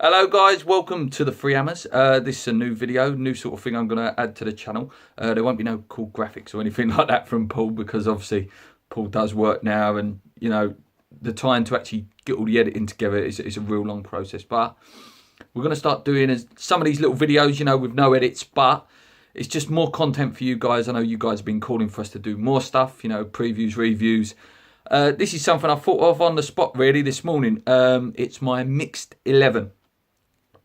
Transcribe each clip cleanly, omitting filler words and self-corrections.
Hello guys, welcome to the Free Hammers. This is a new video, new sort of thing I'm going to add to the channel. There won't be no cool graphics or anything like that from Paul, because obviously Paul does work now, and you know, the time to actually get all the editing together is a real long process. But we're going to start doing some of these little videos, you know, with no edits, but it's just more content for you guys. I know you guys have been calling for us to do more stuff, you know, previews, reviews. This is something I thought of on the spot really this morning. It's my mixed 11.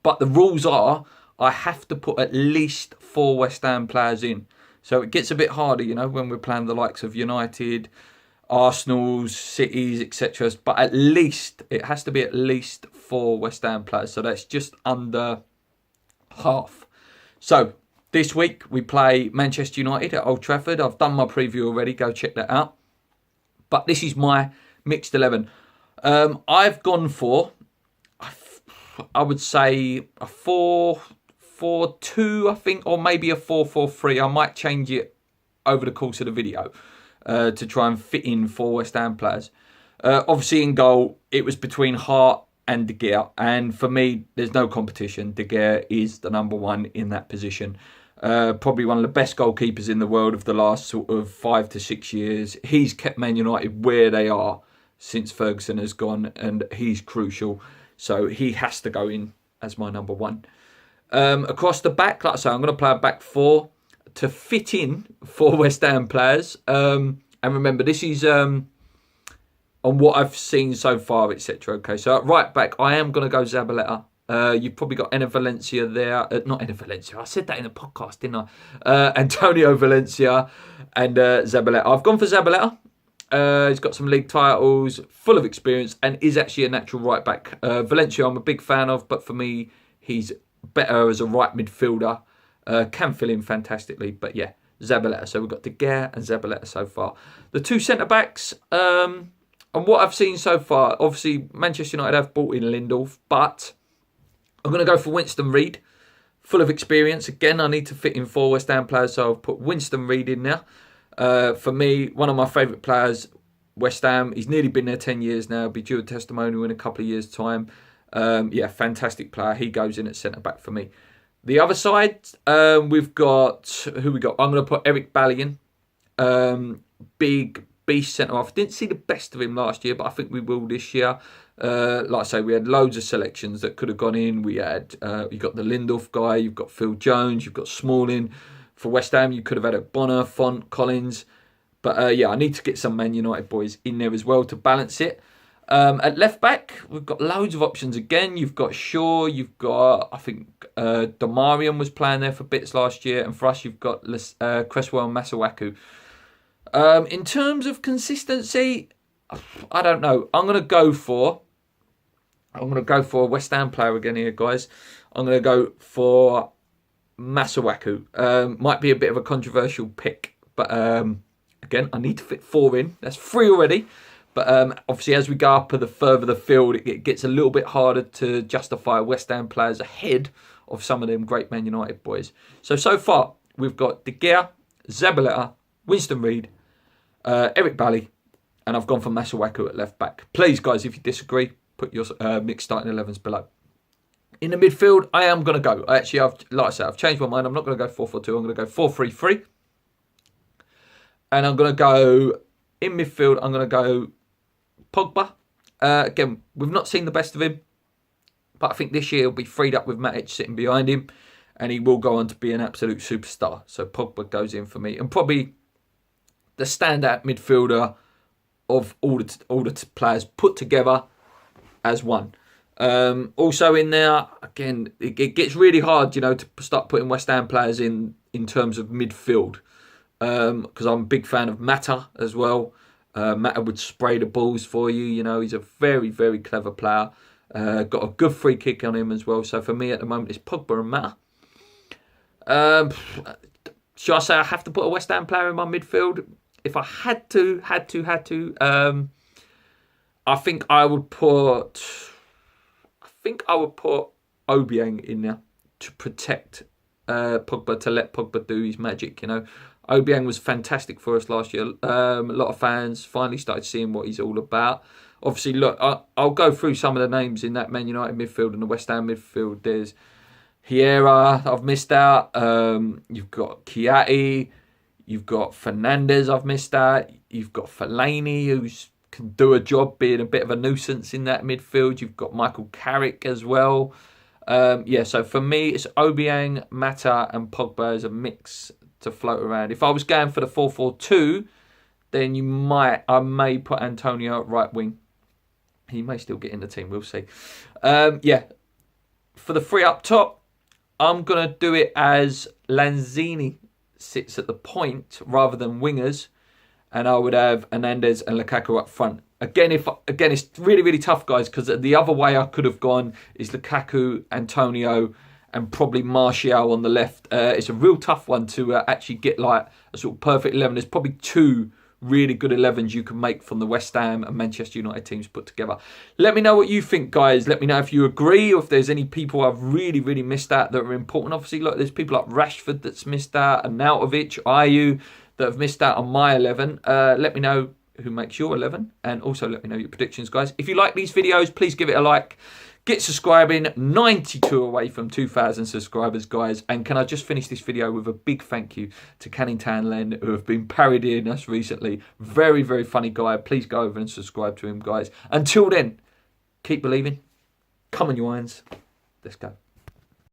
But the rules are, I have to put at least 4 West Ham players in. So it gets a bit harder, you know, when we're playing the likes of United, Arsenal's, Cities, etc. But at least, it has to be at least 4 West Ham players. So that's just under half. So this week we play Manchester United at Old Trafford. I've done my preview already. Go check that out. But this is my mixed 11. I've gone for, I would say, a 4-4-2, I think, or maybe a 4-4-3. I might change it over the course of the video to try and fit in 4 West Ham players. Obviously, in goal, it was between Hart and De Gea. And for me, there's no competition. De Gea is the number one in that position. Probably one of the best goalkeepers in the world of the last sort of 5 to 6 years. He's kept Man United where they are since Ferguson has gone, and he's crucial. So he has to go in as my number one. Across the back, like I say, I'm going to play a back 4 to fit in 4 West Ham players. And remember, this is on what I've seen so far, etc. Okay, so at right back, I am going to go Zabaleta. You've probably got Enner Valencia there. Not Enner Valencia. I said that in the podcast, didn't I? Antonio Valencia and Zabaleta. I've gone for Zabaleta. He's got some league titles, full of experience, and is actually a natural right back. Valencia I'm a big fan of, but for me, he's better as a right midfielder. Can fill in fantastically, but yeah, Zabaleta. So we've got De Gea and Zabaleta so far. The 2 centre-backs, and what I've seen so far, obviously Manchester United have bought in Lindelof, but I'm going to go for Winston Reid. Full of experience. Again, I need to fit in 4 West Ham players, so I've put Winston Reid in there. For me, one of my favourite players, West Ham. He's nearly been there 10 years now. Be due a testimonial in a couple of years' time. Yeah, fantastic player. He goes in at centre-back for me. The other side, we've got, who we got? I'm going to put Eric Bailly in. Big beast centre-half. Didn't see the best of him last year, but I think we will this year. Like I say, we had loads of selections that could have gone in. We had, you've got the Lindelof guy, you've got Phil Jones, you've got Smalling. For West Ham, you could have had a Bonner, Font, Collins. But yeah, I need to get some Man United boys in there as well to balance it. At left back, we've got loads of options again. You've got Shaw, you've got, I think, Damarian was playing there for bits last year. And for us, you've got Cresswell and Masuaku. In terms of consistency, I don't know. I'm going to go for a West Ham player again here, guys. I'm going to go for Masuaku. Might be a bit of a controversial pick, but again, I need to fit 4 in. That's 3 already. But obviously, as we go up the further the field, it gets a little bit harder to justify West Ham players ahead of some of them great Man United boys. So far, we've got De Gea, Zabaleta, Winston Reid, Eric Bailly, and I've gone for Masuaku at left back. Please, guys, if you disagree, put your mixed starting 11s below. In the midfield, I am going to go. Actually, like I said, I've changed my mind. I'm not going to go 4-4-2. I'm going to go 4-3-3. And I'm going to go, in midfield, I'm going to go Pogba. Again, we've not seen the best of him. But I think this year he'll be freed up with Matic sitting behind him. And he will go on to be an absolute superstar. So Pogba goes in for me. And probably the standout midfielder of all the players put together as one. Also in there, again, it gets really hard, you know, to start putting West Ham players in terms of midfield. Because I'm a big fan of Mata as well. Mata would spray the balls for you, you know, he's a very, very clever player. Got a good free kick on him as well. So for me at the moment, it's Pogba and Mata. Should I say I have to put a West Ham player in my midfield? If I had to, I think I would put Obiang in there to protect Pogba, to let Pogba do his magic, you know. Obiang was fantastic for us last year. A lot of fans finally started seeing what he's all about. Obviously, look, I'll go through some of the names in that Man United midfield and the West Ham midfield. There's Hierro, I've missed out. You've got Chiatti. You've got Fernandez, I've missed out. You've got Fellaini, who can do a job being a bit of a nuisance in that midfield. You've got Michael Carrick as well. So for me, it's Obiang, Mata and Pogba as a mix to float around. If I was going for the 4-4-2, then I may put Antonio at right wing. He may still get in the team, we'll see. For the three up top, I'm going to do it as Lanzini sits at the point rather than wingers. And I would have Hernandez and Lukaku up front. Again, it's really, really tough, guys, because the other way I could have gone is Lukaku, Antonio, and probably Martial on the left. It's a real tough one to actually get like a sort of perfect 11. There's probably two really good 11s you can make from the West Ham and Manchester United teams put together. Let me know what you think, guys. Let me know if you agree or if there's any people I've really, really missed out that are important. Obviously, look, there's people like Rashford that's missed out, and Nautovic, Ayew, that have missed out on my 11. Let me know who makes your 11, and also let me know your predictions, guys. If you like these videos, please give it a like. Get subscribing. 92 away from 2,000 subscribers, guys. And can I just finish this video with a big thank you to Canning Town Len, who have been parodying us recently. Very, very funny guy. Please go over and subscribe to him, guys. Until then, keep believing. Come on, you irons. Let's go.